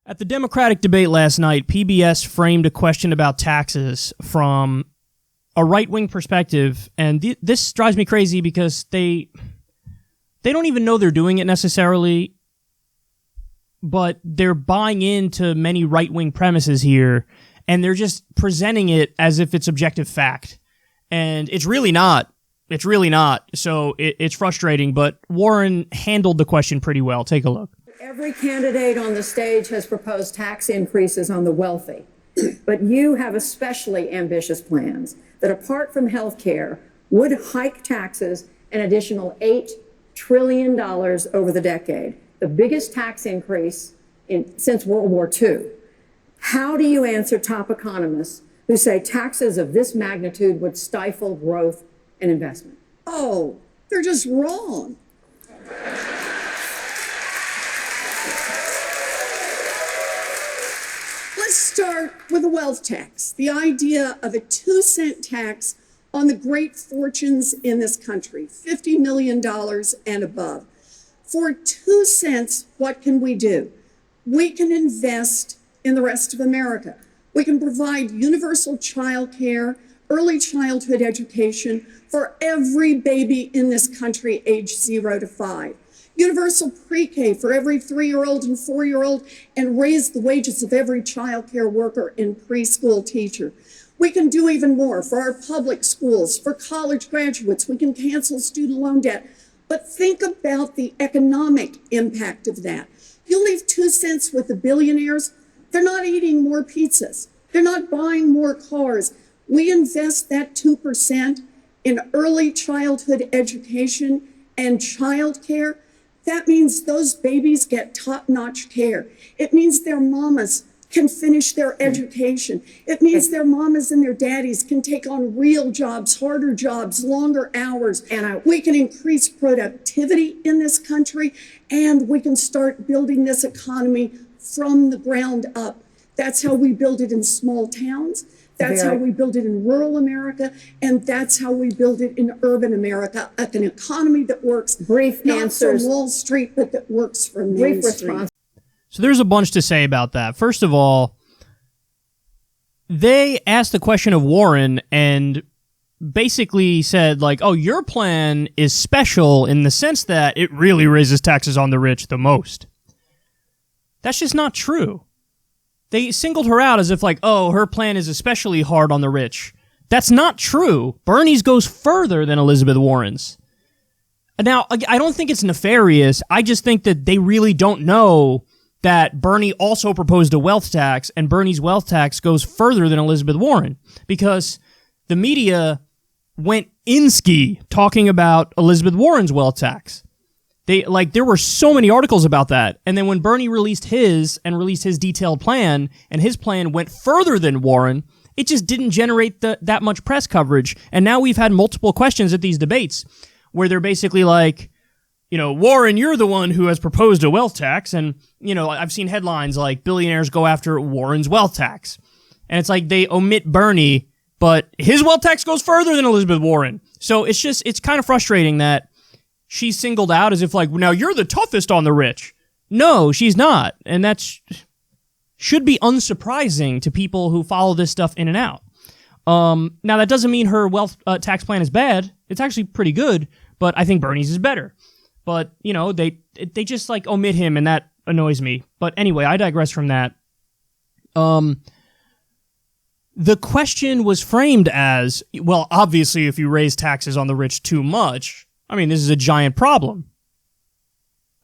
At the Democratic debate last night, PBS framed a question about taxes from a right-wing perspective, and this drives me crazy because they don't even know they're doing it necessarily, but they're buying into many right-wing premises here, and they're just presenting it as if it's objective fact. And it's really not. It's really not. So it's frustrating, but Warren handled the question pretty well. Take a look. Every candidate on the stage has proposed tax increases on the wealthy, but you have especially ambitious plans that, apart from health care, would hike taxes an additional $8 trillion over the decade, the biggest tax increase since World War II. How do you answer top economists who say taxes of this magnitude would stifle growth and investment? Oh, they're just wrong. Let's start with a wealth tax, the idea of a 2-cent tax on the great fortunes in this country, $50 million and above. For 2 cents, what can we do? We can invest in the rest of America. We can provide universal child care, early childhood education for every baby in this country aged 0 to 5. Universal pre-K for every 3-year-old and 4-year-old, and raise the wages of every child care worker and preschool teacher. We can do even more for our public schools, for college graduates. We can cancel student loan debt. But think about the economic impact of that. You leave 2 cents with the billionaires, they're not eating more pizzas. They're not buying more cars. We invest that 2% in early childhood education and child care. That means those babies get top-notch care. It means their mamas can finish their education. It means their mamas and their daddies can take on real jobs, harder jobs, longer hours. And we can increase productivity in this country, and we can start building this economy from the ground up. That's how we build it in small towns. That's how we build it in rural America, and that's how we build it in urban America, an economy that works Brief not answers. from Wall Street, but that works from Main Street. So there's a bunch to say about that. First of all, they asked the question of Warren and basically said, like, oh, your plan is special in the sense that it really raises taxes on the rich the most. That's just not true. They singled her out as if, like, oh, her plan is especially hard on the rich. That's not true. Bernie's goes further than Elizabeth Warren's. Now, I don't think it's nefarious. I just think that they really don't know that Bernie also proposed a wealth tax, and Bernie's wealth tax goes further than Elizabeth Warren, because the media went in-ski talking about Elizabeth Warren's wealth tax. There were so many articles about that, and then when Bernie released his detailed plan, and his plan went further than Warren, it just didn't generate that much press coverage, and now we've had multiple questions at these debates where they're basically like, Warren, you're the one who has proposed a wealth tax, and, I've seen headlines like, billionaires go after Warren's wealth tax, and it's like they omit Bernie, but his wealth tax goes further than Elizabeth Warren, so it's kind of frustrating that she's singled out as if, like, now you're the toughest on the rich. No, she's not. And that should be unsurprising to people who follow this stuff in and out. Now, that doesn't mean her wealth tax plan is bad. It's actually pretty good, but I think Bernie's is better. But, they just, like, omit him, and that annoys me. But anyway, I digress from that. The question was framed as, well, obviously, if you raise taxes on the rich too much, this is a giant problem.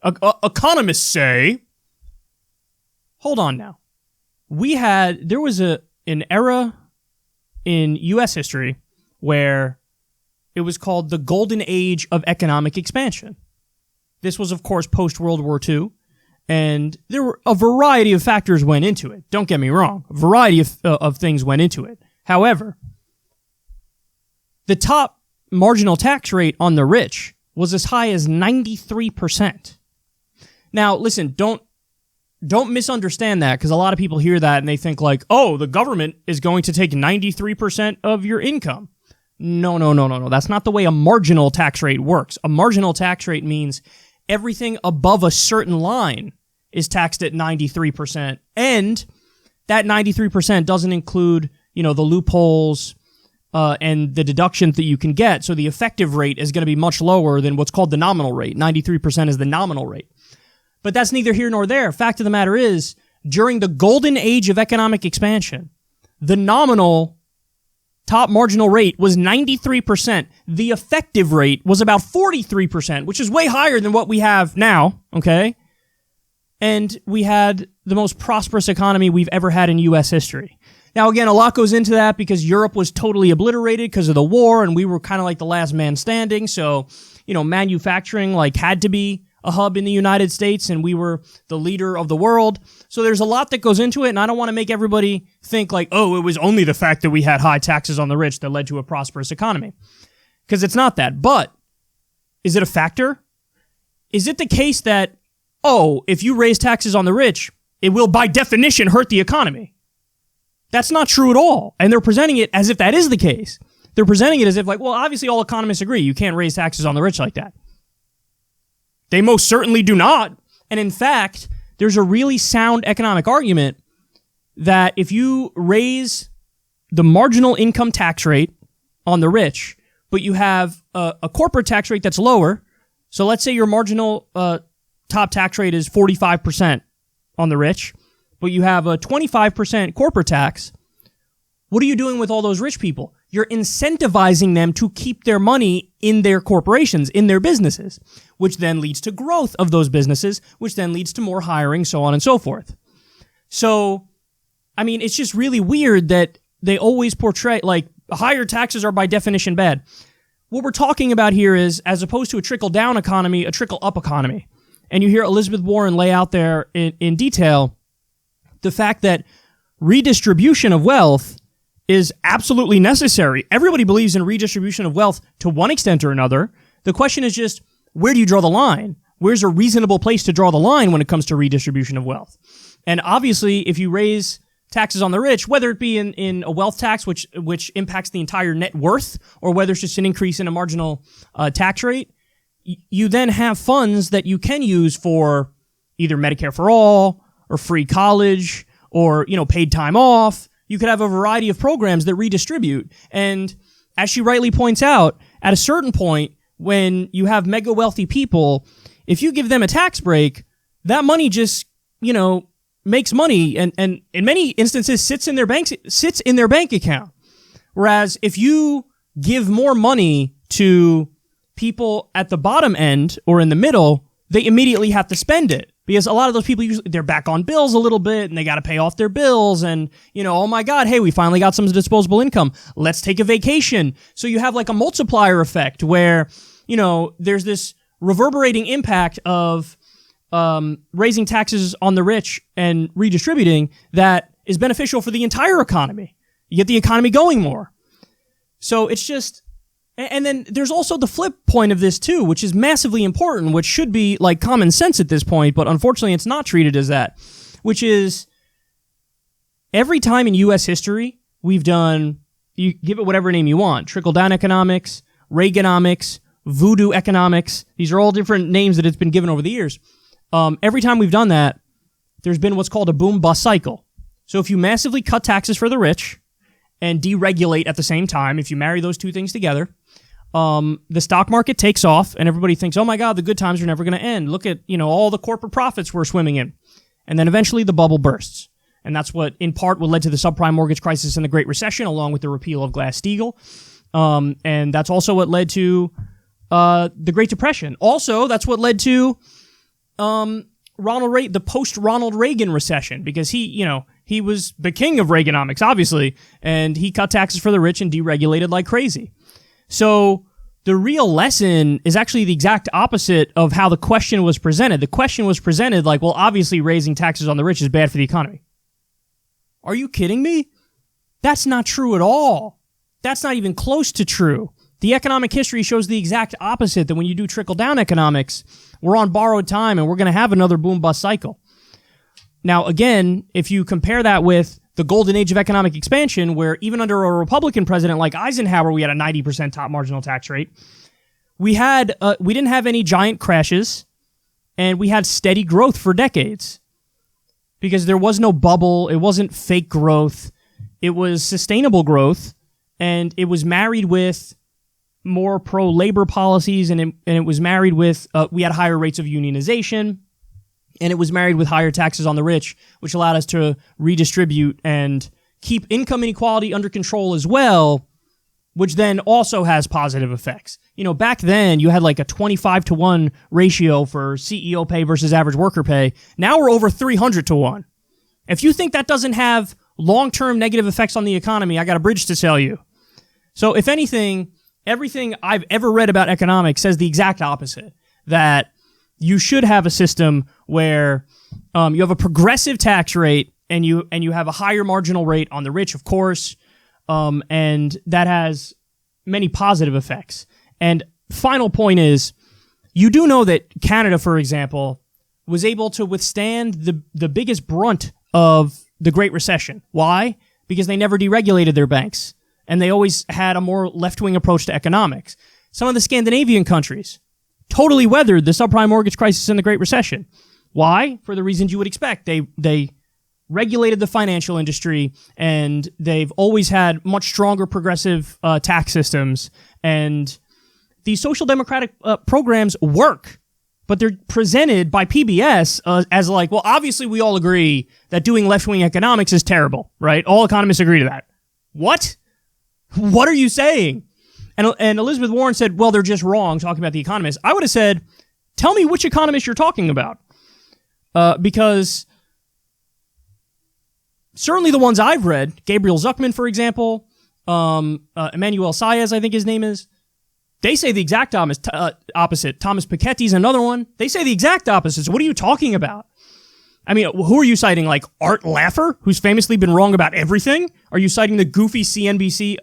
Economists say, hold on now. There was an era in U.S. history where it was called the Golden Age of Economic Expansion. This was, of course, post-World War II, and there were a variety of factors went into it. Don't get me wrong. A variety of things went into it. However, the top marginal tax rate on the rich was as high as 93%. Now, listen, don't misunderstand that, because a lot of people hear that and they think like, oh, the government is going to take 93% of your income. No. That's not the way a marginal tax rate works. A marginal tax rate means everything above a certain line is taxed at 93%. And that 93% doesn't include, the loopholes and the deductions that you can get. So the effective rate is going to be much lower than what's called the nominal rate. 93% is the nominal rate. But that's neither here nor there. Fact of the matter is, during the golden age of economic expansion, the nominal top marginal rate was 93%. The effective rate was about 43%, which is way higher than what we have now, okay? And we had the most prosperous economy we've ever had in U.S. history. Now, again, a lot goes into that because Europe was totally obliterated because of the war, and we were kind of like the last man standing. So, manufacturing had to be a hub in the United States, and we were the leader of the world. So there's a lot that goes into it, and I don't want to make everybody think it was only the fact that we had high taxes on the rich that led to a prosperous economy. Because it's not that. But is it a factor? Is it the case that, if you raise taxes on the rich, it will by definition hurt the economy? That's not true at all. And they're presenting it as if that is the case. They're presenting it as if obviously all economists agree you can't raise taxes on the rich like that. They most certainly do not. And in fact, there's a really sound economic argument that if you raise the marginal income tax rate on the rich, but you have a corporate tax rate that's lower, so let's say your marginal top tax rate is 45% on the rich, but you have a 25% corporate tax, what are you doing with all those rich people? You're incentivizing them to keep their money in their corporations, in their businesses, which then leads to growth of those businesses, which then leads to more hiring, so on and so forth. So, it's just really weird that they always portray, higher taxes are by definition bad. What we're talking about here is, as opposed to a trickle-down economy, a trickle-up economy. And you hear Elizabeth Warren lay out there in detail the fact that redistribution of wealth is absolutely necessary. Everybody believes in redistribution of wealth to one extent or another. The question is just, where do you draw the line? Where's a reasonable place to draw the line when it comes to redistribution of wealth? And obviously, if you raise taxes on the rich, whether it be in a wealth tax, which impacts the entire net worth, or whether it's just an increase in a marginal tax rate, you then have funds that you can use for either Medicare for all, or free college, or, paid time off. You could have a variety of programs that redistribute. And as she rightly points out, at a certain point, when you have mega wealthy people, if you give them a tax break, that money just, makes money and in many instances sits in their bank account. Whereas if you give more money to people at the bottom end or in the middle, they immediately have to spend it. Because a lot of those people, usually they're back on bills a little bit and they got to pay off their bills and, oh my God, hey, we finally got some disposable income. Let's take a vacation. So you have a multiplier effect where, there's this reverberating impact of raising taxes on the rich and redistributing that is beneficial for the entire economy. You get the economy going more. So it's just... And then there's also the flip point of this too, which is massively important, which should be common sense at this point, but unfortunately it's not treated as that, which is every time in U.S. history we've done, you give it whatever name you want, trickle-down economics, Reaganomics, voodoo economics, these are all different names that it's been given over the years. Every time we've done that, there's been what's called a boom-bust cycle. So if you massively cut taxes for the rich and deregulate at the same time, if you marry those two things together, the stock market takes off and everybody thinks, oh my God, the good times are never going to end. Look at, all the corporate profits we're swimming in. And then eventually the bubble bursts. And that's what, in part, what led to the subprime mortgage crisis and the Great Recession, along with the repeal of Glass-Steagall. And that's also what led to the Great Depression. Also, that's what led to the post-Ronald Reagan recession, because he was the king of Reaganomics, obviously, and he cut taxes for the rich and deregulated like crazy. So the real lesson is actually the exact opposite of how the question was presented. The question was presented obviously raising taxes on the rich is bad for the economy. Are you kidding me? That's not true at all. That's not even close to true. The economic history shows the exact opposite, that when you do trickle-down economics, we're on borrowed time and we're going to have another boom-bust cycle. Now, again, if you compare that with the golden age of economic expansion, where even under a Republican president like Eisenhower, we had a 90% top marginal tax rate. We didn't have any giant crashes, and we had steady growth for decades. because there was no bubble. It wasn't fake growth. It was sustainable growth, and it was married with more pro-labor policies, and it was married with, we had higher rates of unionization, and it was married with higher taxes on the rich, which allowed us to redistribute and keep income inequality under control as well, which then also has positive effects. Back then, you had like a 25-to-1 ratio for CEO pay versus average worker pay. Now we're over 300-to-1. If you think that doesn't have long-term negative effects on the economy, I got a bridge to sell you. So if anything, everything I've ever read about economics says the exact opposite, that you should have a system where you have a progressive tax rate and you have a higher marginal rate on the rich, of course, and that has many positive effects. And final point is, you do know that Canada, for example, was able to withstand the biggest brunt of the Great Recession. Why? Because they never deregulated their banks, and they always had a more left-wing approach to economics. Some of the Scandinavian countries totally weathered the subprime mortgage crisis and the Great Recession. Why? For the reasons you would expect. They regulated the financial industry, and they've always had much stronger progressive tax systems, and these social democratic programs work, but they're presented by PBS as like, well, obviously we all agree that doing left-wing economics is terrible, right? All economists agree to that. What? What are you saying? And Elizabeth Warren said, well, they're just wrong talking about the economists. I would have said, tell me which economist you're talking about. Because certainly the ones I've read, Gabriel Zuckman, for example, Emmanuel Saez, I think his name is, they say the exact opposite. Thomas Piketty's another one. They say the exact opposite. So what are you talking about? I mean, who are you citing? Like Art Laffer, who's famously been wrong about everything? Are you citing the goofy CNBC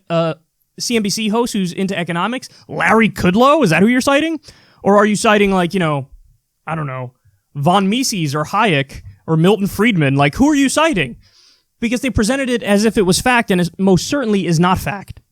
host who's into economics? Larry Kudlow? Is that who you're citing? Or are you citing like, I don't know, von Mises or Hayek or Milton Friedman? Like, who are you citing? Because they presented it as if it was fact, and it most certainly is not fact.